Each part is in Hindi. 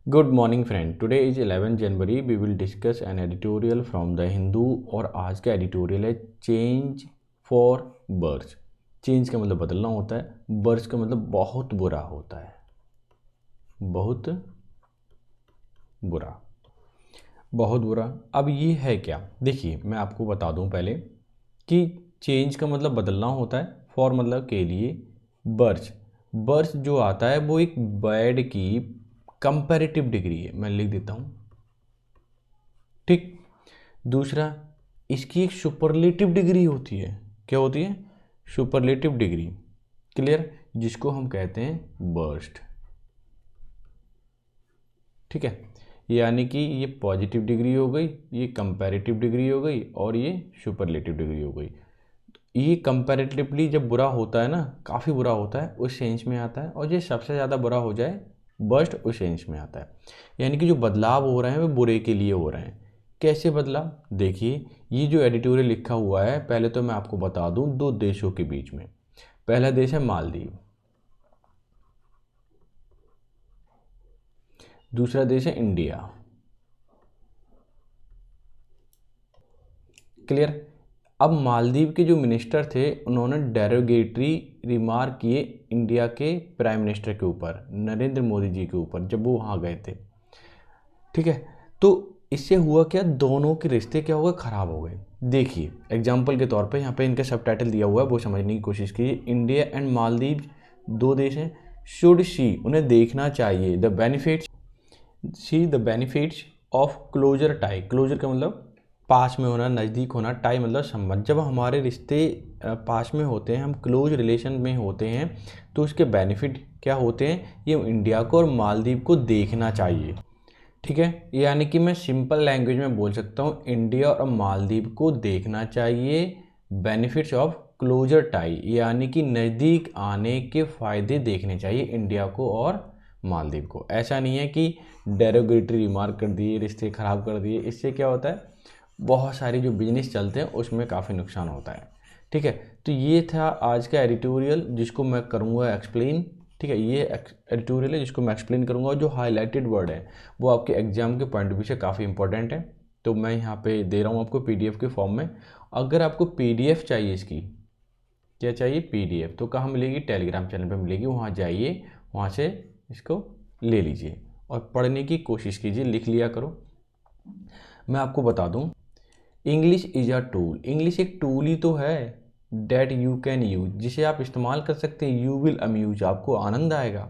Good morning friend, today is 11 January. We will discuss an editorial from the Hindu और आज का एडिटोरियल है चेंज फॉर वर्स। चेंज का मतलब बदलना होता है, वर्स का मतलब बहुत बुरा होता है, बहुत बुरा, बहुत बुरा। अब ये है क्या, देखिए मैं आपको बता दूं पहले कि चेंज का मतलब बदलना होता है, फॉर मतलब के लिए, बर्स बर्स जो आता है वो एक वर्ड की कंपैरेटिव डिग्री है, मैं लिख देता हूँ। ठीक। दूसरा, इसकी एक सुपरलेटिव डिग्री होती है। क्या होती है? Superlative degree. क्लियर? जिसको हम कहते हैं बर्स्ट। ठीक है, यानी कि ये पॉजिटिव डिग्री हो गई, ये कंपैरेटिव डिग्री हो गई और ये सुपरलेटिव डिग्री हो गई। ये कंपैरेटिवली जब बुरा होता है ना, काफ़ी बुरा होता है, उस सेंस में आता है, और ये सबसे ज़्यादा बुरा हो जाए बर्स्ट, उस सेंस में आता है। यानी कि जो बदलाव हो रहे हैं वो बुरे के लिए हो रहे हैं। कैसे बदलाव? देखिए, ये जो एडिटोरियल लिखा हुआ है, पहले तो मैं आपको बता दूं दो देशों के बीच में। पहला देश है मालदीव, दूसरा देश है इंडिया। क्लियर? अब मालदीव के जो मिनिस्टर थे उन्होंने डेरोगेटरी रिमार्क किए इंडिया के प्राइम मिनिस्टर के ऊपर, नरेंद्र मोदी जी के ऊपर, जब वो वहाँ गए थे। ठीक है, तो इससे हुआ क्या, दोनों के रिश्ते क्या हो गए, खराब हो गए। देखिए एग्जाम्पल के तौर पे यहाँ पे इनका सबटाइटल दिया हुआ है, वो समझने की कोशिश कीजिए। इंडिया एंड मालदीव दो देश हैं। शुड सी, उन्हें देखना चाहिए, the benefits, see the benefits of closer tie. Closer का मतलब पास में होना, नज़दीक होना, टाई मतलब संबंध। जब हमारे रिश्ते पास में होते हैं, हम क्लोज रिलेशन में होते हैं, तो उसके बेनिफिट क्या होते हैं, ये इंडिया को और मालदीव को देखना चाहिए। ठीक है, यानी कि मैं सिंपल लैंग्वेज में बोल सकता हूँ, इंडिया और मालदीव को देखना चाहिए बेनिफिट्स ऑफ क्लोजर टाई, यानी कि नज़दीक आने के फ़ायदे देखने चाहिए इंडिया को और मालदीव को। ऐसा नहीं है कि डेरोगेटरी रिमार्क कर दिए, रिश्ते ख़राब कर दिए। इससे क्या होता है, बहुत सारी जो बिजनेस चलते हैं उसमें काफ़ी नुकसान होता है। ठीक है, तो ये था आज का एडिटोरियल जिसको मैं करूँगा एक्सप्लेन। ठीक है, ये एडिटोरियल है जिसको मैं एक्सप्लेन करूँगा, और जो हाईलाइटेड वर्ड है वो आपके एग्जाम के पॉइंट ऑफ व्यू से काफ़ी इंपॉर्टेंट है। तो मैं यहाँ पे दे रहा हूँ आपको पीडीएफ के फॉर्म में। अगर आपको पीडीएफ चाहिए इसकी, क्या चाहिए, पीडीएफ, तो कहाँ मिलेगी, टेलीग्राम चैनल पे मिलेगी, वहाँ जाइए, वहाँ से इसको ले लीजिए और पढ़ने की कोशिश कीजिए, लिख लिया करो। मैं आपको बता दूँ, English is a tool. English एक टूल ही तो है, डैट यू कैन यूज, जिसे आप इस्तेमाल कर सकते हैं। यू विल अम्यूज, आपको आनंद आएगा।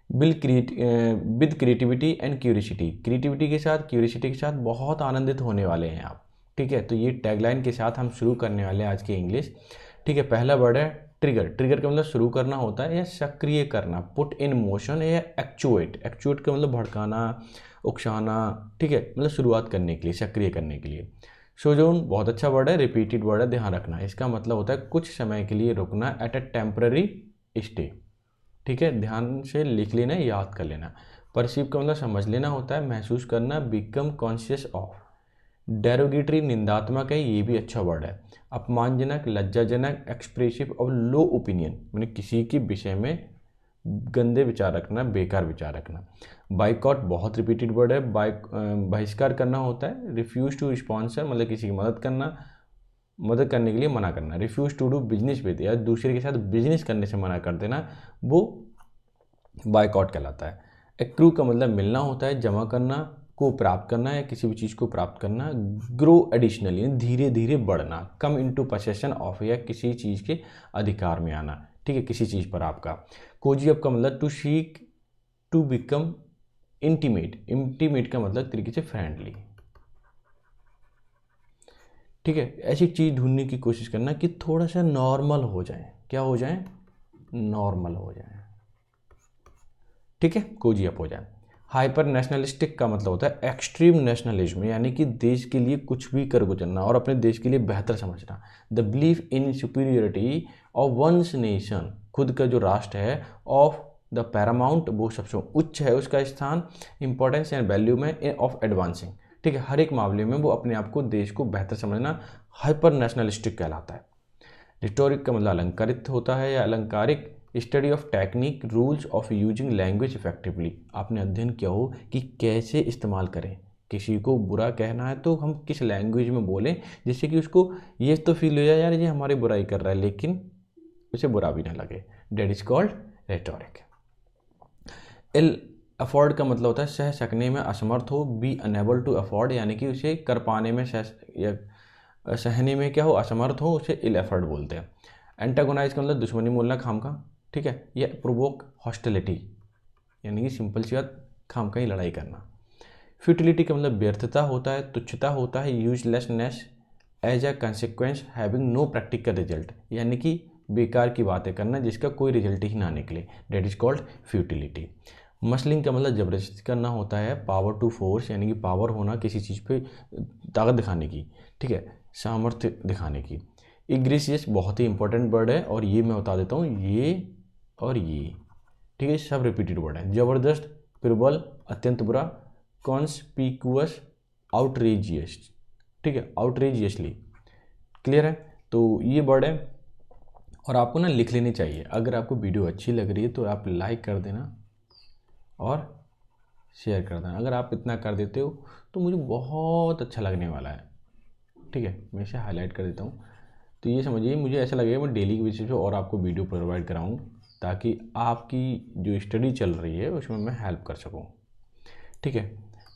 With creativity and curiosity, creativity के साथ, क्यूरियोसिटी के साथ बहुत आनंदित होने वाले हैं आप। ठीक है, तो ये टैगलाइन के साथ हम शुरू करने वाले हैं आज की इंग्लिश। ठीक है, पहला वर्ड है ट्रिगर। ट्रिगर का मतलब शुरू करना होता है या सक्रिय करना, पुट इन मोशन या एक्चुएट। एक्चुएट का मतलब भड़काना, उकसाना। ठीक है, मतलब शुरुआत करने के लिए, सक्रिय करने के लिए। सोजोन बहुत अच्छा वर्ड है, रिपीटेड वर्ड है, ध्यान रखना। इसका मतलब होता है कुछ समय के लिए रुकना, एट अ टेम्पररी स्टे। ठीक है, ध्यान से लिख लेना, याद कर लेना। परसीव का मतलब समझ लेना होता है, महसूस करना, बिकम कॉन्शियस ऑफ। डेरोगेटरी निंदात्मक है, ये भी अच्छा वर्ड है। अपमानजनक, लज्जाजनक, एक्सप्रेसिव और लो ओपिनियन, मैंने किसी के विषय में गंदे विचार रखना, बेकार विचार रखना। बाइकआउट बहुत रिपीटेड वर्ड है, बहिष्कार करना होता है। रिफ्यूज टू स्पॉन्सर मतलब किसी की मदद करना, मदद करने के लिए मना करना। Refuse to do business with, या दूसरे के साथ बिजनेस करने से मना कर देना, वो बाइकआउट कहलाता है। एक्रू का मतलब मिलना होता है, जमा करना, को प्राप्त करना या किसी भी चीज़ को प्राप्त करना। ग्रो एडिशनली, धीरे धीरे बढ़ना। कम इनटू पोसेशन ऑफ, या किसी चीज़ के अधिकार में आना। ठीक है, किसी चीज़ पर आपका। कोजी अप का मतलब to seek to become intimate. Intimate का मतलब तरीके से फ्रेंडली। ठीक है, ऐसी चीज़ ढूंढने की कोशिश करना कि थोड़ा सा नॉर्मल हो जाए। क्या हो जाए, नॉर्मल हो जाए। ठीक है, कोजी अप हो जाए। हाइपर नेशनलिस्टिक का मतलब होता है एक्सट्रीम नेशनलिज्म, यानी कि देश के लिए कुछ भी कर गुजरना और अपने देश के लिए बेहतर समझना। The belief in superiority of one's nation, खुद का जो राष्ट्र है, ऑफ द पैरामाउंट, वो सबसे उच्च है उसका स्थान, इंपॉर्टेंस एंड वैल्यू में, ऑफ एडवांसिंग। ठीक है, हर एक मामले में वो अपने आप को, देश को बेहतर समझना हाइपर नेशनलिस्टिक कहलाता है। रिटोरिक का मतलब अलंकारित होता है या अलंकारिक, study of technique rules of using language effectively, आपने अध्ययन किया हो कि कैसे इस्तेमाल करें। किसी को बुरा कहना है तो हम किस लैंग्वेज में बोलें जिससे कि उसको ये तो फील हो जाए यार ये हमारी बुराई कर रहा है लेकिन उसे बुरा भी ना लगे। That is called rhetoric. Ill afford का मतलब होता है सह सकने में असमर्थ हो, बी अनेबल टू अफोर्ड यानी कि उसे कर पाने में या सहने में क्या हो असमर्थ हो, उसे इल एफर्ट बोलते हैं। एंटागोनाइज का मतलब दुश्मनी बोलना खाम का, ठीक है, या प्रोवोक हॉस्टिलिटी यानी कि सिंपल सी बात खाम का ही लड़ाई करना। फ्यूटिलिटी का मतलब व्यर्थता होता है, तुच्छता होता है, uselessness as a consequence having no practical result यानी कि बेकार की बातें करना जिसका कोई रिजल्ट ही ना निकले, डेट इज कॉल्ड फ्यूटिलिटी। मसलिंग का मतलब जबरदस्ती करना होता है, पावर टू फोर्स यानी कि पावर होना किसी चीज़ पे ताकत दिखाने की, ठीक है, सामर्थ्य दिखाने की। इग्रेसियस बहुत ही इंपॉर्टेंट वर्ड है और ये मैं बता देता हूँ, ये और ये, ठीक है, सब रिपीटेड वर्ड है। जबरदस्त, प्रबल, अत्यंत बुरा, कॉन्स्पिकुअस, आउटरेजियस, ठीक है, आउटरेजियसली, क्लियर है। तो ये वर्ड है और आपको ना लिख लेनी चाहिए। अगर आपको वीडियो अच्छी लग रही है तो आप लाइक कर देना और शेयर कर देना। अगर आप इतना कर देते हो तो मुझे बहुत अच्छा लगने वाला है, ठीक है, मैं इसे हाईलाइट कर देता हूँ। तो ये समझिए मुझे ऐसा लगेगा मैं डेली के बेसिस पे और आपको वीडियो प्रोवाइड कराऊँ ताकि आपकी जो स्टडी चल रही है उसमें मैं हेल्प कर सकूँ, ठीक है।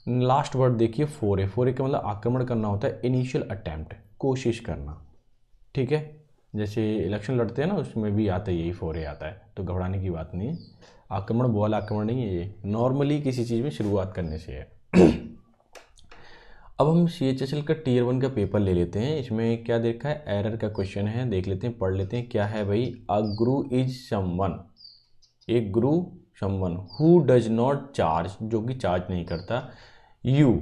लास्ट वर्ड देखिए फोरे। फोरे का मतलब आक्रमण करना होता है, इनिशियल अटैम्प्ट, कोशिश करना, ठीक है। जैसे इलेक्शन लड़ते हैं ना उसमें भी आता है यही फोरे आता है, तो घबराने की बात नहीं है। आक्रमण बॉल आक्रमण नहीं है, ये नॉर्मली किसी चीज़ में शुरुआत करने से है। अब हम CHSL का Tier 1 का पेपर ले लेते हैं। इसमें क्या देखा है, एरर का क्वेश्चन है, देख लेते हैं, पढ़ लेते हैं। क्या है भाई, अ गुरु इज समवन, एक गुरु someone who does not charge, जो कि चार्ज नहीं करता, यू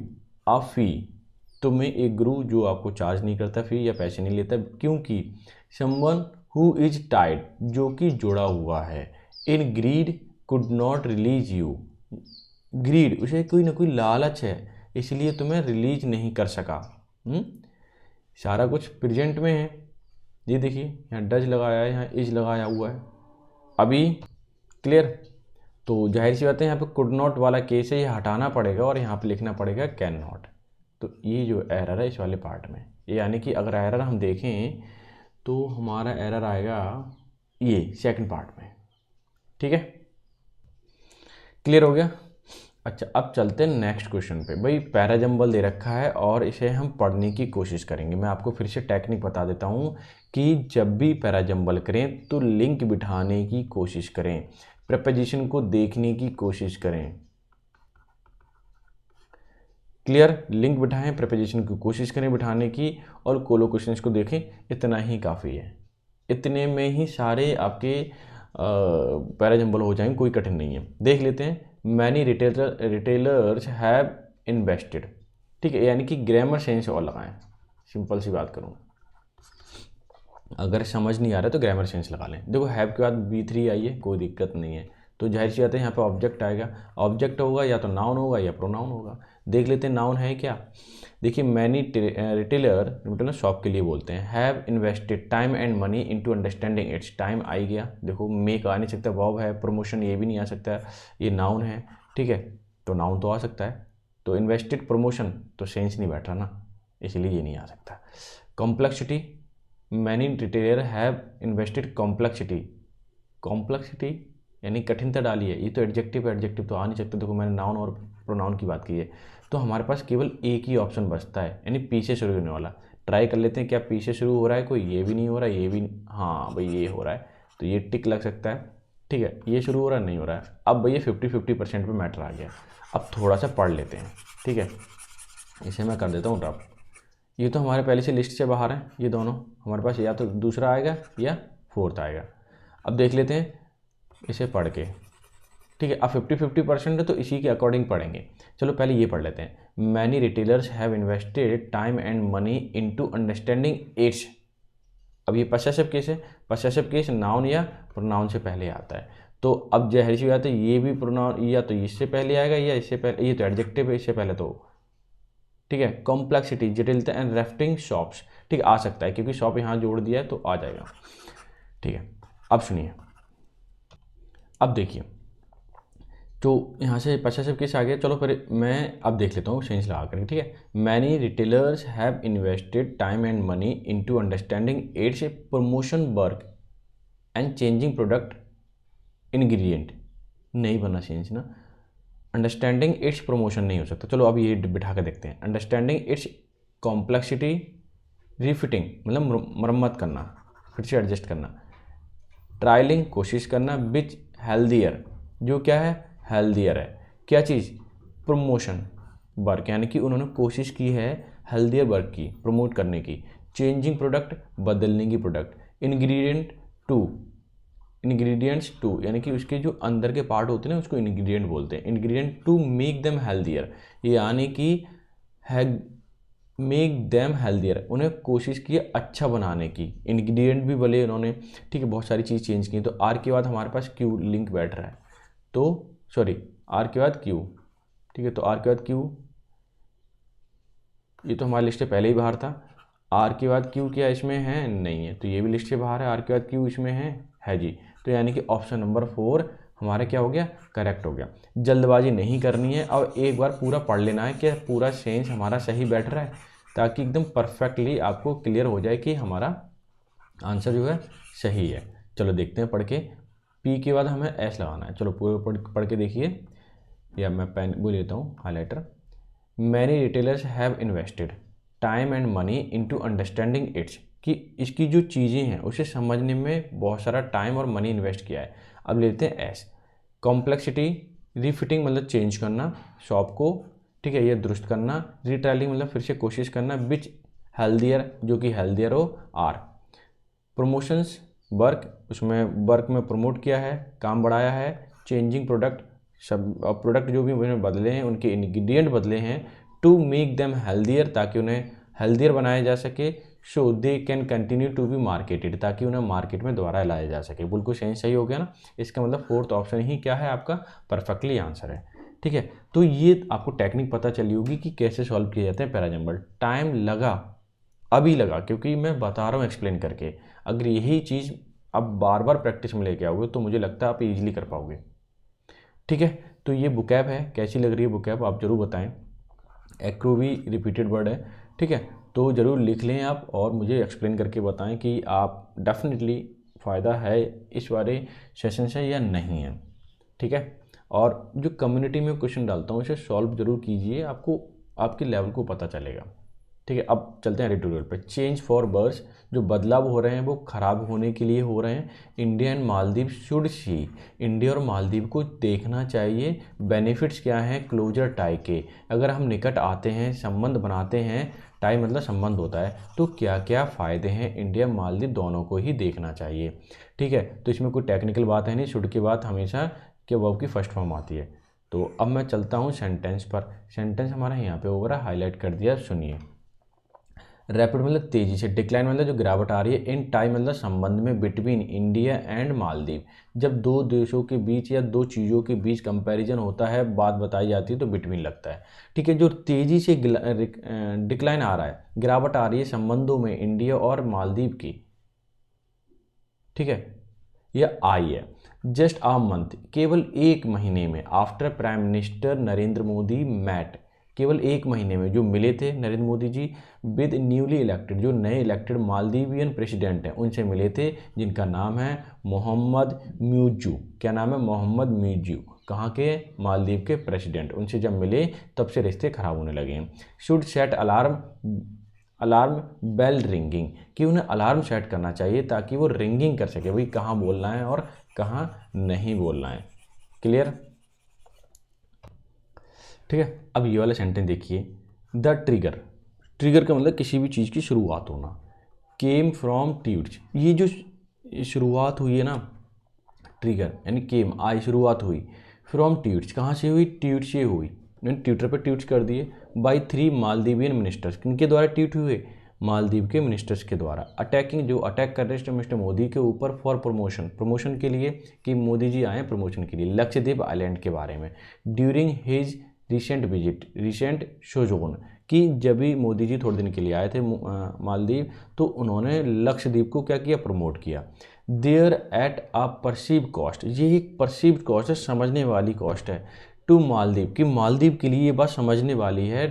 अ फी, तुम्हें एक गुरु जो आपको चार्ज नहीं करता फी या पैसे नहीं लेता, क्योंकि समवन हु इज टाइड, जो कि जुड़ा हुआ है, in greed could not release you, greed उसे कोई ना कोई लालच है इसलिए तुम्हें रिलीज नहीं कर सका। सारा कुछ प्रेजेंट में है, ये देखिए यहाँ डज लगाया है, यहाँ इज लगाया हुआ है अभी, क्लियर। तो जाहिर सी बात है यहाँ पे कुड नॉट वाला केस है, ये हटाना पड़ेगा और यहाँ पे लिखना पड़ेगा कैन नॉट। तो ये जो एरर है इस वाले पार्ट में, यानी कि अगर एरर हम देखें तो हमारा एरर आएगा ये सेकंड पार्ट में, ठीक है, क्लियर हो गया। अच्छा अब चलते हैं नेक्स्ट क्वेश्चन पे। भाई पैराजम्बल दे रखा है और इसे हम पढ़ने की कोशिश करेंगे। मैं आपको फिर से टेक्निक बता देता हूँ कि जब भी पैराजम्बल करें तो लिंक बिठाने की कोशिश करें, प्रेपोजिशन को देखने की कोशिश करें, क्लियर। लिंक बिठाएं, प्रेपोजिशन की कोशिश करें बिठाने की और कोलोकेशंस को देखें, इतना ही काफ़ी है। इतने में ही सारे आपके पैराजम्बल हो जाएंगे, कोई कठिन नहीं है। देख लेते हैं, मैनी रिटेलर्स हैव इन्वेस्टेड, ठीक है, यानी कि ग्रामर सेंस और लगाएं। सिंपल सी बात करूँ, अगर समझ नहीं आ रहा तो ग्रामर सेंस लगा लें। देखो हैव के बाद V3 आई है, कोई दिक्कत नहीं है, तो जाहिर सी बात है यहाँ पे ऑब्जेक्ट आएगा। ऑब्जेक्ट होगा या तो नाउन होगा या प्रोनाउन होगा। देख लेते हैं नाउन है क्या। देखिए मैनी रिटेलर शॉप के लिए बोलते हैं, have invested time and money into understanding its, time I गया, देखो मेक आ नहीं सकता, वर्ब है, प्रमोशन ये भी नहीं आ सकता, ये नाउन है, ठीक है, तो नाउन तो आ सकता है, तो इन्वेस्टेड प्रमोशन तो सेंस नहीं बैठ रहा ना, इसलिए ये नहीं आ सकता। Complexity, many retailer have invested complexity, complexity यानी कठिनता डाली है, ये तो एडजेक्टिव है, एडजेक्टिव तो आ नहीं सकता। देखो मैंने नाउन और प्रोनाउन की बात की है, तो हमारे पास केवल एक ही ऑप्शन बचता है, यानी पी से शुरू होने वाला। ट्राई कर लेते हैं, क्या पी से शुरू हो रहा है कोई, ये भी नहीं हो रहा है, ये भी, हाँ भाई ये हो रहा है, तो ये टिक लग सकता है, ठीक है, ये शुरू हो रहा है, नहीं हो रहा है। अब भैया 50-50% पे मैटर आ गया। अब थोड़ा सा पढ़ लेते हैं, ठीक है, इसे मैं कर देता हूँ ड्रॉप। ये तो हमारे पहले से लिस्ट से बाहर है, ये दोनों हमारे पास या तो दूसरा आएगा या फोर्थ आएगा। अब देख लेते हैं इसे पढ़ के, ठीक है। अब 50-50% है तो इसी के अकॉर्डिंग पढ़ेंगे। चलो पहले ये पढ़ लेते हैं, many retailers have invested time and money into understanding its. अब ये पसेसिव केस है, पसेसिव केस नाउन या प्रोनाउन से पहले आता है, तो अब जाहिर सी बात है ये भी प्रोनाउन या तो इससे पहले आएगा या इससे पहले, ये तो एडजेक्टिव है इससे पहले, तो ठीक है। कॉम्प्लेक्सिटी जटिलता एंड रेफ्टिंग शॉप्स, ठीक आ सकता है क्योंकि शॉप यहाँ जोड़ दिया है तो आ जाएगा, ठीक है। अब सुनिए, अब देखिए, तो यहाँ से पचास केस आ गया। चलो फिर मैं अब देख लेता हूँ सेंस लगा करके, ठीक है। Many retailers have invested time and money into understanding its promotion work and changing product ingredient. नहीं बना सेंस ना, अंडरस्टैंडिंग इट्स प्रमोशन नहीं हो सकता। चलो अब ये बिठा कर देखते हैं। अंडरस्टैंडिंग इट्स कॉम्प्लेक्सिटी, रिफिटिंग मतलब मरम्मत करना, फिर से एडजस्ट करना, ट्रायलिंग कोशिश करना, विच हेल्दियर जो क्या है हेल्दियर है, क्या चीज़ प्रमोशन वर्क, यानी कि उन्होंने कोशिश की है हेल्दियर वर्क की प्रमोट करने की, चेंजिंग प्रोडक्ट बदलने की प्रोडक्ट, इंग्रेडिएंट्स टू यानी कि उसके जो अंदर के पार्ट होते हैं ना उसको इंग्रेडिएंट बोलते हैं, ingredient to make them healthier, यानी कि मेक देम हेल्दियर उन्हें कोशिश की अच्छा बनाने की, इंग्रेडिएंट भी बोले उन्होंने, ठीक है, बहुत सारी चीज़ चेंज की। तो आर के बाद हमारे पास क्यू लिंक बैठ रहा है, तो सॉरी आर के बाद क्यू, ठीक है, तो आर के बाद क्यू, ये तो हमारी लिस्ट से पहले ही बाहर था। आर के बाद क्यू क्या इसमें है, नहीं है, तो ये भी लिस्ट से बाहर है। आर के बाद क्यू इसमें है जी। तो यानी कि ऑप्शन नंबर 4 हमारा क्या हो गया, करेक्ट हो गया। जल्दबाजी नहीं करनी है, और एक बार पूरा पढ़ लेना है कि पूरा सेंस हमारा सही बैठ रहा है, ताकि एकदम परफेक्टली आपको क्लियर हो जाए कि हमारा आंसर जो है सही है। चलो देखते हैं पढ़ के। पी के बाद हमें एस लगाना है। चलो पूरे पढ़ के देखिए, या मैं पेन वो लेता हूँ highlighter. Many retailers have invested time and money into understanding its, कि इसकी जो चीज़ें हैं उसे समझने में बहुत सारा टाइम और मनी इन्वेस्ट किया है। अब लेते हैं एस, कॉम्प्लेक्सिटी, रिफिटिंग मतलब चेंज करना शॉप को, ठीक है, ये दुरुस्त करना, रिट्रायलिंग मतलब फिर से कोशिश करना, विच हेल्दियर जो कि हेल्दियर हो, आर प्रमोशंस वर्क, उसमें वर्क में प्रमोट किया है, काम बढ़ाया है, चेंजिंग प्रोडक्ट सब प्रोडक्ट जो भी उन्होंने बदले हैं उनके इंग्रेडिएंट बदले हैं, टू मेक देम हेल्दियर ताकि उन्हें हेल्दियर बनाया जा सके, so they can continue to be marketed ताकि उन्हें मार्केट में दोबारा लाया जा सके। बिल्कुल सही हो गया ना। इसका मतलब फोर्थ ऑप्शन ही क्या है आपका परफेक्टली आंसर है, ठीक है। तो ये आपको टेक्निक पता चली होगी कि कैसे सॉल्व किए जाते हैं पैराजंबल। टाइम लगा, अभी लगा, क्योंकि मैं बता रहा हूँ एक्सप्लेन करके। अगर यही चीज़ आप बार बार प्रैक्टिस में लेके आओगे तो मुझे लगता है आप इजीली कर पाओगे, ठीक है। तो ये बुकैब है, कैसी लग रही है बुकैब आप ज़रूर बताएं। एक्रो भी रिपीटेड वर्ड है, ठीक है, तो ज़रूर लिख लें आप और मुझे एक्सप्लेन करके बताएं कि आप डेफिनेटली फ़ायदा है इस वाले सेशन से या नहीं है, ठीक है। और जो कम्युनिटी में क्वेश्चन डालता हूँ इसे सॉल्व जरूर कीजिए, आपको आपके लेवल को पता चलेगा, ठीक है। अब चलते हैं एडिटोरियल पे। चेंज फॉर वर्स, जो बदलाव हो रहे हैं वो ख़राब होने के लिए हो रहे हैं। India and Maldives should see, India और मालदीव को देखना चाहिए। बेनिफिट्स क्या हैं क्लोजर टाई के, अगर हम निकट आते हैं संबंध बनाते हैं, टाई मतलब संबंध होता है, तो क्या क्या फ़ायदे हैं, इंडिया मालदीव दोनों को ही देखना चाहिए, ठीक है। तो इसमें कोई टेक्निकल बात है नहीं, शुड की बात हमेशा के वर्ब की फर्स्ट फॉर्म आती है। तो अब मैं चलता हूँ सेंटेंस पर। सेंटेंस हमारा यहाँ पे ओवर हाईलाइट कर दिया, सुनिए। रैपिड मतलब तेजी से, डिक्लाइन मतलब जो गिरावट आ रही है, इन टाइम मतलब संबंध में, बिटवीन इंडिया एंड मालदीव, जब दो देशों के बीच या दो चीज़ों के बीच कंपैरिजन होता है, बात बताई जाती है तो बिटवीन लगता है, ठीक है। जो तेजी से डिक्लाइन आ रहा है, गिरावट आ रही है संबंधों में इंडिया और मालदीव की, ठीक है, यह आई है। जस्ट आ मंथ, केवल एक महीने में, after prime minister Narendra Modi met, केवल एक महीने में जो मिले थे Narendra Modi ji with newly elected, जो नए इलेक्टेड मालदीवियन प्रेसिडेंट हैं उनसे मिले थे, जिनका नाम है मोहम्मद म्यूजू। क्या नाम है, मोहम्मद म्यूजू, कहाँ के, मालदीव के प्रेसिडेंट। उनसे जब मिले तब से रिश्ते खराब होने लगे हैं। Should set alarm bell ringing, कि उन्हें अलार्म सेट करना चाहिए ताकि वो रिंगिंग कर सके, भाई कहाँ बोलना है और कहाँ नहीं बोलना है। क्लियर, ठीक है। अब ये वाला सेंटेंस देखिए, द ट्रिगर, ट्रिगर का मतलब किसी भी चीज़ की शुरुआत होना। केम फ्रॉम ट्यूट्स, ये जो शुरुआत हुई है ना, ट्रिगर यानी केम आई शुरुआत हुई, फ्रॉम ट्यूट्स कहाँ से हुई, ट्यूट से हुई, ट्विटर पर ट्वीट कर दिए, बाई 3 मालदीवियन मिनिस्टर्स, किनके द्वारा ट्वीट हुए, मालदीव के मिनिस्टर्स के द्वारा। अटैकिंग, जो अटैक कर रहे थे मिस्टर मोदी के ऊपर, फॉर प्रमोशन, प्रमोशन के लिए, कि मोदी जी आए प्रमोशन के लिए, लक्षद्वीप आइलैंड के बारे में। During his recent visit, recent sojourn, कि जब भी मोदी जी थोड़े दिन के लिए आए थे मालदीव, तो उन्होंने लक्षद्वीप को क्या किया, प्रमोट किया। There at a perceive cost, ये एक परसीव कॉस्ट है, समझने वाली कॉस्ट है, टू मालदीव, कि मालदीव के लिए ये बात समझने वाली है,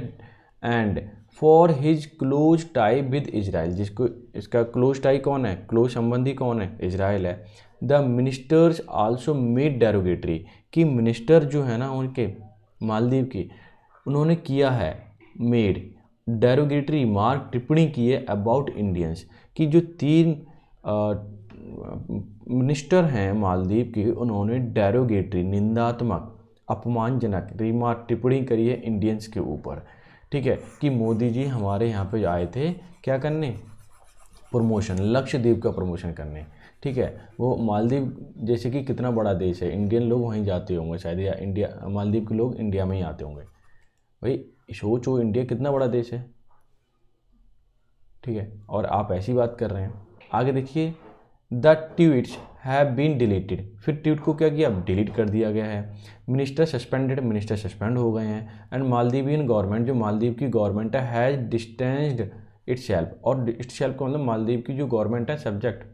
and for his close tie with Israel, जिसको इसका क्लोज टाई कौन है, क्लोज संबंधी कौन है, इजराइल है। The ministers also made derogatory, कि मिनिस्टर जो है ना उनके मालदीव के, उन्होंने किया है मेड डेरोगेटरी रिमार्क, टिप्पणी की है अबाउट इंडियंस, कि जो 3 मिनिस्टर हैं मालदीव के, उन्होंने डेरोगेटरी निंदात्मक अपमानजनक रिमार्क टिप्पणी करी है इंडियंस के ऊपर, ठीक है, कि मोदी जी हमारे यहाँ पे आए थे क्या करने, प्रमोशन, लक्षद्वीप का प्रमोशन करने, ठीक है। वो मालदीव जैसे कि कितना बड़ा देश है, इंडियन लोग वहीं जाते होंगे शायद, या इंडिया, मालदीव के लोग इंडिया में ही आते होंगे। भाई सोचो इंडिया कितना बड़ा देश है, ठीक है, और आप ऐसी बात कर रहे हैं। आगे देखिए, the tweets have been deleted, फिर ट्वीट को क्या किया, डिलीट कर दिया गया है। मिनिस्टर सस्पेंडेड, मिनिस्टर सस्पेंड हो गए हैं। एंड मालदीवियन गवर्नमेंट, जो मालदीव की गवर्नमेंट है, हैज़ डिस्टेंस्ड इटसेल्फ, और इटसेल्फ का मतलब मालदीव की जो गवर्नमेंट है सब्जेक्ट,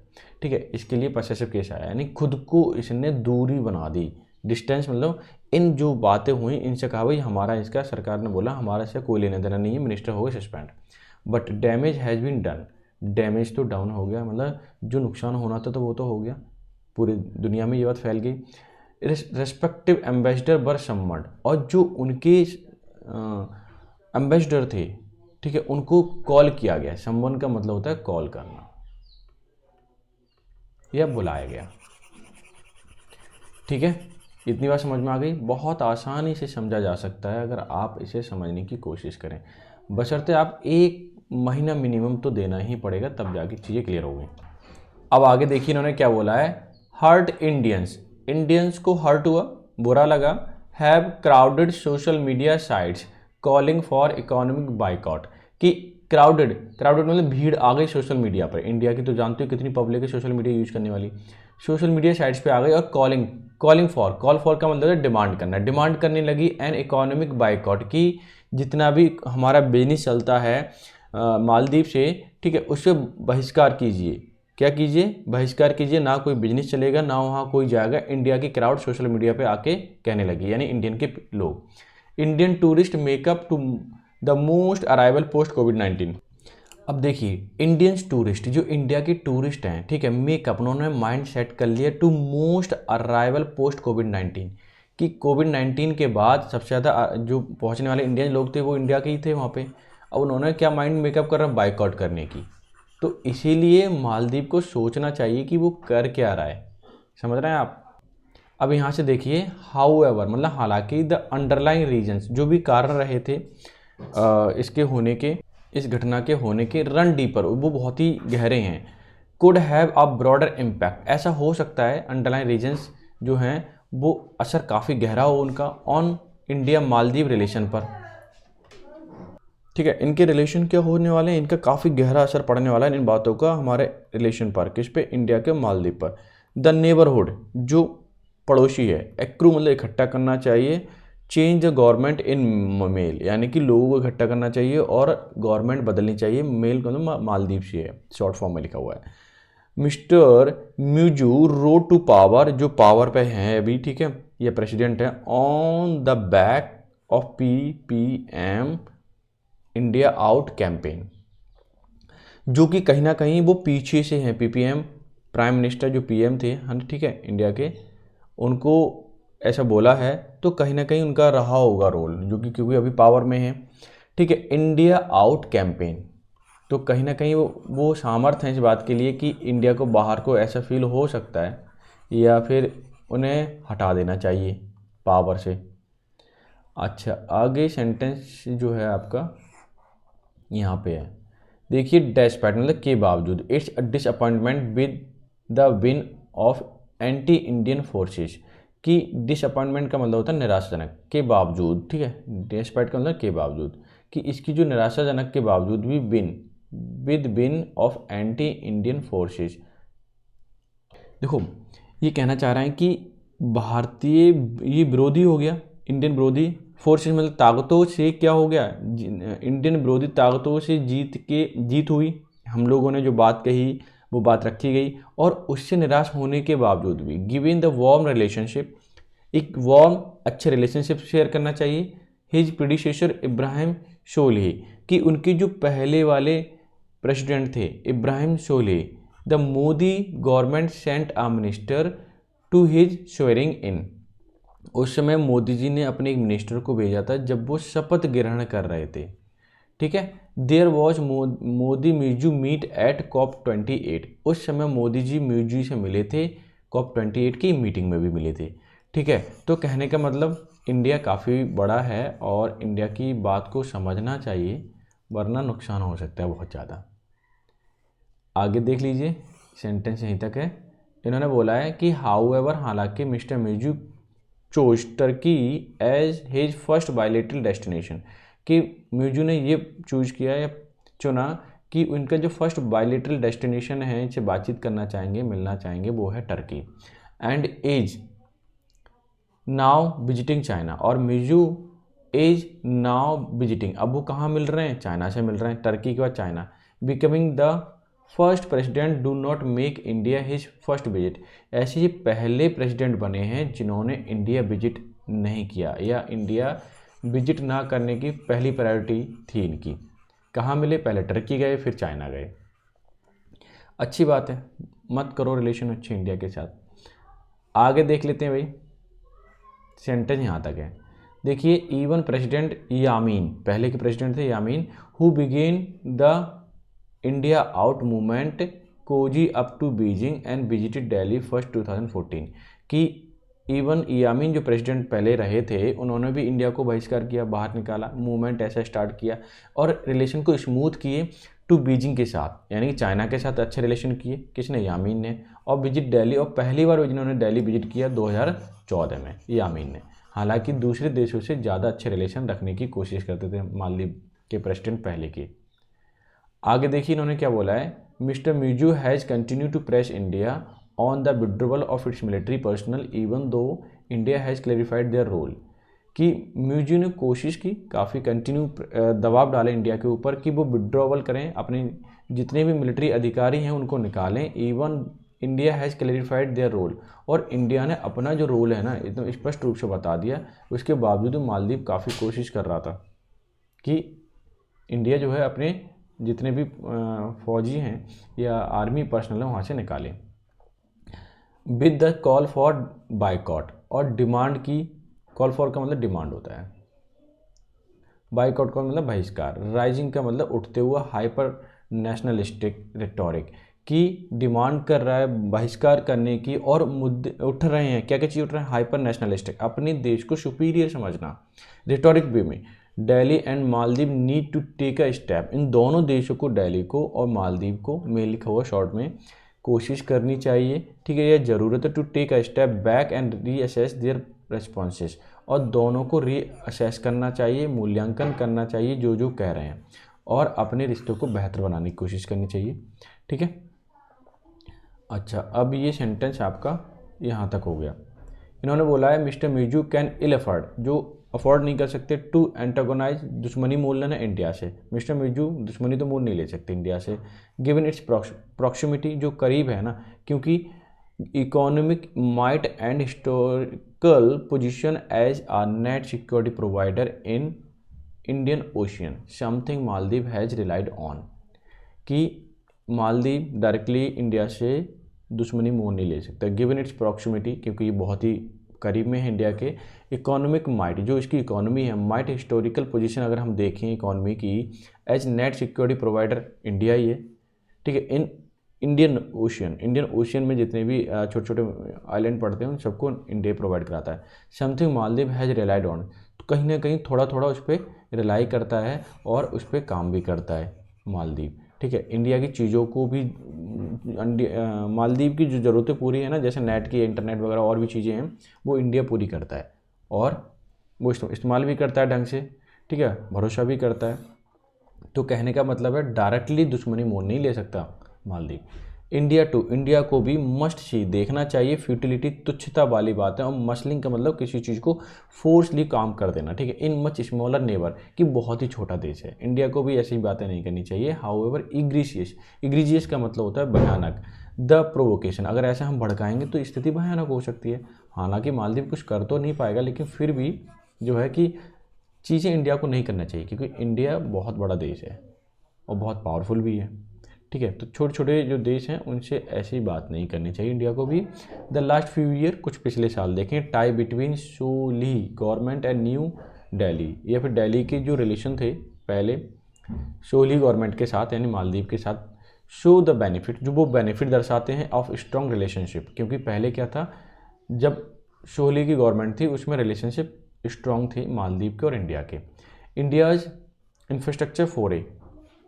ठीक है, इसके लिए पसेसिव केस आया, यानी खुद को इसने दूरी बना दी। डिस्टेंस मतलब इन जो बातें हुई इनसे कहा भाई हमारा, इसका सरकार ने बोला हमारा से कोई लेना देना नहीं है, मिनिस्टर हो गए suspend, but damage has been done, damage तो डाउन हो गया, मतलब जो नुकसान होना था तो वो तो हो गया, पूरी दुनिया में ये बात फैल गई। रेस्पेक्टिव एम्बेसडर वर सम्मन्ड, और जो उनके एम्बेसडर थे, ठीक है, उनको कॉल किया गया, सम्मन का मतलब होता है कॉल करना या बुलाया गया, ठीक है। इतनी बात समझ में आ गई, बहुत आसानी से समझा जा सकता है अगर आप इसे समझने की कोशिश करें, बशर्ते आप 1 महीना मिनिमम तो देना ही पड़ेगा, तब जाके चीज़ें क्लियर होगी। अब आगे देखिए इन्होंने क्या बोला है, हर्ट इंडियंस, इंडियंस को हर्ट हुआ, बुरा लगा, have crowded social media sites calling for economic boycott, कि क्राउडेड, क्राउडेड मतलब भीड़ आ गई सोशल मीडिया पर, इंडिया की तो जानते हो कितनी पब्लिक है सोशल मीडिया यूज करने वाली, सोशल मीडिया साइट्स पे आ गई, और कॉलिंग फॉर, कॉल फॉर का मतलब है डिमांड करना, डिमांड करने लगी एन इकोनॉमिक बाइकआउट, की जितना भी हमारा बिजनेस चलता है मालदीव से, ठीक है, उससे बहिष्कार कीजिए, क्या कीजिए, बहिष्कार कीजिए, ना कोई बिजनेस चलेगा, ना वहाँ कोई जाएगा। इंडिया की क्राउड सोशल मीडिया पे आके कहने लगी, यानी इंडियन के लोग। Indian tourist make up to the most arrival post कोविड-19। अब देखिए इंडियंस टूरिस्ट, जो इंडिया के टूरिस्ट हैं, ठीक है, मेकअप, उन्होंने माइंड सेट कर लिया टू मोस्ट अराइवल पोस्ट कोविड-19, कि कोविड-19 के बाद सबसे ज़्यादा जो पहुँचने वाले इंडियन लोग थे वो इंडिया के ही थे वहाँ पे। अब उन्होंने क्या माइंड मेकअप कर रहा है, बाइकआउट करने की, तो इसीलिए मालदीव को सोचना चाहिए कि वो कर क्या रहा है, समझ रहे हैं आप। अब यहाँ से देखिए, हाउ एवर मतलब हालांकि, द अंडरलाइंग रीजन्स, जो भी कारण रहे थे इसके होने के, इस घटना के होने के, रन डीपर, वो बहुत ही गहरे हैं, could have a broader impact, ऐसा हो सकता है अंडरलाइन रीजन्स जो हैं वो असर काफ़ी गहरा हो उनका ऑन इंडिया मालदीव रिलेशन पर, ठीक है, इनके रिलेशन क्या होने वाले हैं, इनका काफ़ी गहरा असर पड़ने वाला है इन बातों का हमारे रिलेशन पर, किस पे, इंडिया के मालदीव पर। द नेबरहुड, जो पड़ोसी है, एक्रू मतलब इकट्ठा करना चाहिए, change the government in Male, यानी कि लोगों को इकट्ठा करना चाहिए और गवर्नमेंट बदलनी चाहिए, मेल मतलब मालदीव से है, शॉर्ट फॉर्म में लिखा हुआ है। मिस्टर म्यूजू रोड टू पावर, जो पावर पे हैं अभी, ठीक है, ये प्रेसिडेंट है, on the back of PPM India out campaign, जो कि कहीं ना कहीं वो पीछे से हैं, PPM प्राइम मिनिस्टर जो PM थे, हाँ ठीक है, इंडिया के, उनको ऐसा बोला है, तो कहीं ना कहीं उनका रहा होगा रोल, जो कि क्योंकि अभी पावर में है, ठीक है, इंडिया आउट कैंपेन, तो कहीं ना कहीं वो सामर्थ्य हैं इस बात के लिए कि इंडिया को बाहर को ऐसा फील हो सकता है, या फिर उन्हें हटा देना चाहिए पावर से। अच्छा आगे सेंटेंस जो है आपका यहाँ पे है, देखिए, डेस्पाइट मतलब के बावजूद, it's a disappointment with the win of anti Indian forces, कि डिसअपॉइंटमेंट का मतलब होता है निराशाजनक, के बावजूद, ठीक है, डेस्पाइट का मतलब के बावजूद, कि इसकी जो निराशाजनक के बावजूद भी win of anti Indian forces. देखो ये कहना चाह रहे हैं कि भारतीय ये विरोधी हो गया, इंडियन विरोधी फोर्सेस मतलब ताकतों से क्या हो गया, इंडियन विरोधी ताकतों से जीत हुई, हम लोगों ने जो बात कही वो बात रखी गई। और उससे निराश होने के बावजूद भी गिवन द वार्म रिलेशनशिप, एक वार्म अच्छे रिलेशनशिप शेयर करना चाहिए। हिज प्रीडिसेसर इब्राहिम सोलेह, कि उनके जो पहले वाले प्रेसिडेंट थे Ibrahim Solih, the Modi government sent a minister to his swearing in, उस समय मोदी जी ने अपने एक मिनिस्टर को भेजा था जब वो शपथ ग्रहण कर रहे थे। ठीक है, there was Modi Muizzu meet at COP28, उस समय मोदी जी मिर्जू से मिले थे, COP28 की मीटिंग में भी मिले थे। ठीक है, तो कहने का मतलब इंडिया काफ़ी बड़ा है और इंडिया की बात को समझना चाहिए, वरना नुकसान हो सकता है बहुत ज़्यादा। आगे देख लीजिए, सेंटेंस यहीं तक है। इन्होंने बोला है कि हाउएवर, हालांकि mister Muizzu chose Turkey as his first bilateral destination, कि मिर्जू ने ये चूज़ किया या चुना कि उनका जो फर्स्ट बायलेटरल डेस्टिनेशन है, इनसे बातचीत करना चाहेंगे, मिलना चाहेंगे, वो है Turkey. And as now visiting China, और मिर्जू एज नाउ विजिटिंग, अब वो कहाँ मिल रहे हैं, चाइना से मिल रहे हैं, टर्की के बाद China. Becoming the first president do not make India his first visit, ऐसे ही पहले प्रेसिडेंट बने हैं जिन्होंने इंडिया विजिट नहीं किया, या इंडिया विजिट ना करने की पहली प्रायोरिटी थी इनकी। कहाँ मिले, पहले टर्की गए, फिर चाइना गए। अच्छी बात है, मत करो रिलेशन अच्छे इंडिया के साथ। आगे देख लेते हैं भाई, सेंटेंस यहाँ तक है। देखिए, इवन प्रेसिडेंट यामीन, पहले के प्रेसिडेंट थे Yameen, who began the India out movement cozy up to Beijing and visited Delhi first 2014, कि इवन यामीन जो प्रेसिडेंट पहले रहे थे, उन्होंने भी इंडिया को बहिष्कार किया, बाहर निकाला, मूवमेंट ऐसा स्टार्ट किया और रिलेशन को स्मूथ किए टू बीजिंग के साथ, यानी कि चाइना के साथ अच्छे रिलेशन किए, किसने, यामीन ने। और विजिट दिल्ली, और पहली बार जिन्होंने दिल्ली विजिट किया 2014 में यामीन ने। हालांकि दूसरे देशों से ज़्यादा अच्छे रिलेशन रखने की कोशिश करते थे मालदीव के प्रेसिडेंट पहले के। आगे देखिए इन्होंने क्या बोला है, mister Muizzu has continue to press India on the withdrawal of its military personnel even though India has clarified their role, कि मिर्जू ने कोशिश की, काफ़ी कंटिन्यू दबाव डाले इंडिया के ऊपर कि वो विड्रॉवल करें, अपने जितने भी मिलिट्री अधिकारी हैं उनको निकालें, even India has clarified their role, और इंडिया ने अपना जो रोल है ना एकदम स्पष्ट रूप से बता दिया। उसके बावजूद मालदीव काफ़ी कोशिश कर रहा था कि इंडिया जो है अपने जितने भी फौजी हैं या आर्मी पर्सनल हैं वहाँ से निकालें। With the call for boycott, और डिमांड की, कॉल फॉर का मतलब डिमांड होता है, बाइकआउट का मतलब बहिष्कार, राइजिंग का मतलब उठते हुआ, हाइपर नेशनलिस्टिक रिटोरिक, की डिमांड कर रहा है बहिष्कार करने की, और मुद्दे उठ रहे हैं, क्या क्या चीज़ उठ रहे हैं, हाइपर नेशनलिस्टिक, अपने देश को सुपीरियर समझना, रिटोरिक वे में। Delhi and Maldives need to take a step, इन दोनों देशों को, दिल्ली को और मालदीव को, मेल लिखा हुआ शॉर्ट में, कोशिश करनी चाहिए। ठीक है, यह ज़रूरत है to take a step back and reassess their responses, और दोनों को रीअसेस करना चाहिए, मूल्यांकन करना चाहिए जो जो कह रहे हैं, और अपने रिश्तों को बेहतर बनाने की कोशिश करनी चाहिए। ठीक है, अच्छा, अब ये सेंटेंस आपका यहाँ तक हो गया। इन्होंने बोला है मिस्टर मिर्जू कैन इल अफोर्ड, जो अफोर्ड नहीं कर सकते, टू एंटागोनाइज, दुश्मनी मोल लेना इंडिया से। मिस्टर मिर्जू दुश्मनी तो मोल नहीं ले सकते इंडिया से, गिवन इट्स प्रॉक्सिमिटी, जो करीब है ना, क्योंकि economic might and historical position as a net security provider in Indian Ocean, something Maldives has relied on, कि मालदीव डायरेक्टली इंडिया से दुश्मनी मोल नहीं ले सकता, गिवन इट्स प्रॉक्सिमिटी, क्योंकि ये बहुत ही करीब में है इंडिया के। इकोनॉमिक माइट, जो इसकी इकोनॉमी है, माइट हिस्टोरिकल पोजीशन अगर हम देखें इकोनॉमी की, as net security provider India ही है। ठीक है, इन इंडियन ओशियन में जितने भी छोटे छोटे आइलैंड पड़ते हैं उन सबको इंडिया प्रोवाइड कराता है। Something Maldives has relied on, तो कहीं ना कहीं थोड़ा थोड़ा उस पर रिलाई करता है और उस पर काम भी करता है मालदीव। ठीक है, इंडिया की चीज़ों को भी, मालदीव की जो ज़रूरतें पूरी है ना, जैसे नेट की, इंटरनेट वगैरह और भी चीज़ें हैं, वो इंडिया पूरी करता है, और वो इस्तेमाल भी करता है ढंग से। ठीक है, भरोसा भी करता है। तो कहने का मतलब है डायरेक्टली दुश्मनी मोल नहीं ले सकता मालदीव। इंडिया को भी मस्ट सी देखना चाहिए। फ्यूटिलिटी तुच्छता वाली बात है, और मसलिंग का मतलब किसी चीज़ को फोर्सली काम कर देना, ठीक है। इन मच स्मॉलर नेबर कि बहुत ही छोटा देश है, इंडिया को भी ऐसी बातें नहीं करनी चाहिए। हाउएवर इग्रीजियस का मतलब होता है भयानक। द प्रोवोकेशन, अगर ऐसे हम भड़काएंगे तो स्थिति भयानक हो सकती है। हालांकि मालदीव कुछ कर तो नहीं पाएगा, लेकिन फिर भी जो है कि चीज़ें इंडिया को नहीं करना चाहिए, क्योंकि इंडिया बहुत बड़ा देश है और बहुत पावरफुल भी है, ठीक है। तो छोटे छोटे जो देश हैं उनसे ऐसी बात नहीं करनी चाहिए इंडिया को भी। द लास्ट फ्यू ईयर, कुछ पिछले साल देखें, tie between Solih government and new Delhi, या फिर दिल्ली के जो रिलेशन थे पहले सोली गवर्नमेंट के साथ यानी मालदीव के साथ, शो द बेनिफिट, जो वो बेनिफिट दर्शाते हैं ऑफ स्ट्रॉन्ग रिलेशनशिप। क्योंकि पहले क्या था, जब सोली की गवर्नमेंट थी उसमें रिलेशनशिप स्ट्रॉन्ग थी मालदीव के और इंडिया के। India's infrastructure for a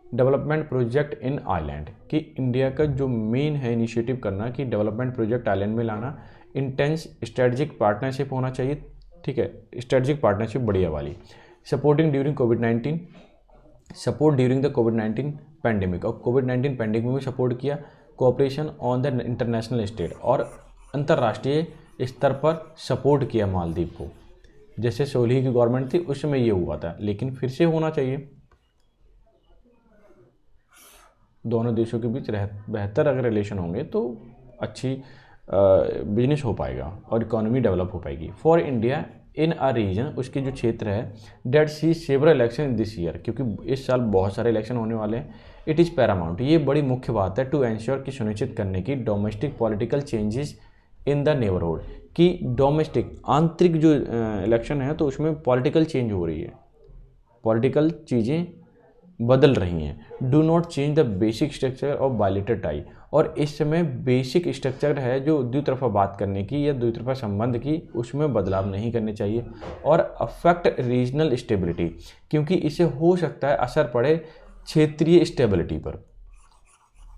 development project in island, कि इंडिया का जो मेन है इनिशिएटिव करना कि डेवलपमेंट प्रोजेक्ट आइलैंड में लाना। इंटेंस स्ट्रेटजिक पार्टनरशिप होना चाहिए, ठीक है, स्ट्रेटजिक पार्टनरशिप बढ़िया वाली। Supporting during covid, support during the covid pandemic, और कोविड-19 पैंडेमिक में भी सपोर्ट किया। Cooperation on the international state, और अंतर्राष्ट्रीय स्तर पर सपोर्ट किया मालदीव को। जैसे सोली की गवर्नमेंट थी उस समय ये हुआ था, लेकिन फिर से होना चाहिए। दोनों देशों के बीच बेहतर अगर रिलेशन होंगे तो अच्छी बिजनेस हो पाएगा और इकोनॉमी डेवलप हो पाएगी। For India in a region, उसके जो क्षेत्र है, that see several election this year, क्योंकि इस साल बहुत सारे इलेक्शन होने वाले हैं। इट इज़ पैरामाउंट, ये बड़ी मुख्य बात है, टू एंश्योर कि सुनिश्चित करने की domestic political changes in the neighbourhood, कि डोमेस्टिक आंतरिक जो इलेक्शन है तो उसमें पॉलिटिकल चेंज हो रही है, पॉलिटिकल चीज़ें बदल रही हैं। Do not change the basic structure of bilateral tie, और इस समय बेसिक स्ट्रक्चर है जो द्वितरफा बात करने की या द्वितरफा संबंध की, उसमें बदलाव नहीं करने चाहिए। और अफेक्ट रीजनल स्टेबिलिटी, क्योंकि इससे हो सकता है असर पड़े क्षेत्रीय स्टेबिलिटी पर।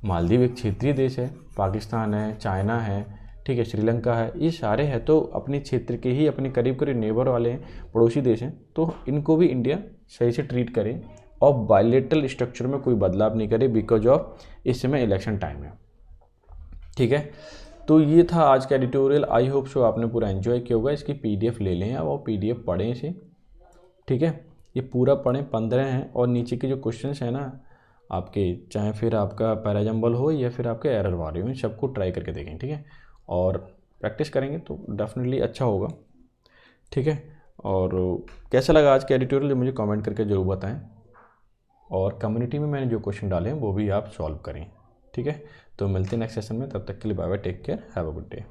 मालदीव एक क्षेत्रीय देश है, पाकिस्तान है, चाइना है, ठीक है, श्रीलंका है, ये सारे हैं तो अपने क्षेत्र के ही अपने करीब करीब नेबर वाले हैं, पड़ोसी देश हैं, तो इनको भी इंडिया सही से ट्रीट करे और बायलैटरल स्ट्रक्चर में कोई बदलाव नहीं करे, बिकॉज ऑफ इस समय इलेक्शन टाइम है, ठीक है। तो ये था आज का एडिटोरियल। आई होप सो आपने पूरा एंजॉय किया होगा। इसकी PDF ले लें अब और PDF पढ़ें इसे, ठीक है। ये पूरा पढ़ें, 15 हैं, और नीचे के जो क्वेश्चंस हैं ना आपके, चाहे फिर आपका पैराजम्बल हो या फिर आपके एरर वाले हो, इन सबको ट्राई करके देखें, ठीक है। और प्रैक्टिस करेंगे तो डेफिनेटली अच्छा होगा, ठीक है। और कैसा लगा आज का एडिटोरियल मुझे कमेंट करके ज़रूर बताएं, और कम्युनिटी में मैंने जो क्वेश्चन डाले हैं वो भी आप सॉल्व करें, ठीक है। तो मिलते हैं नेक्स्ट सेशन में, तब तक के लिए bye bye, take care, have a good day.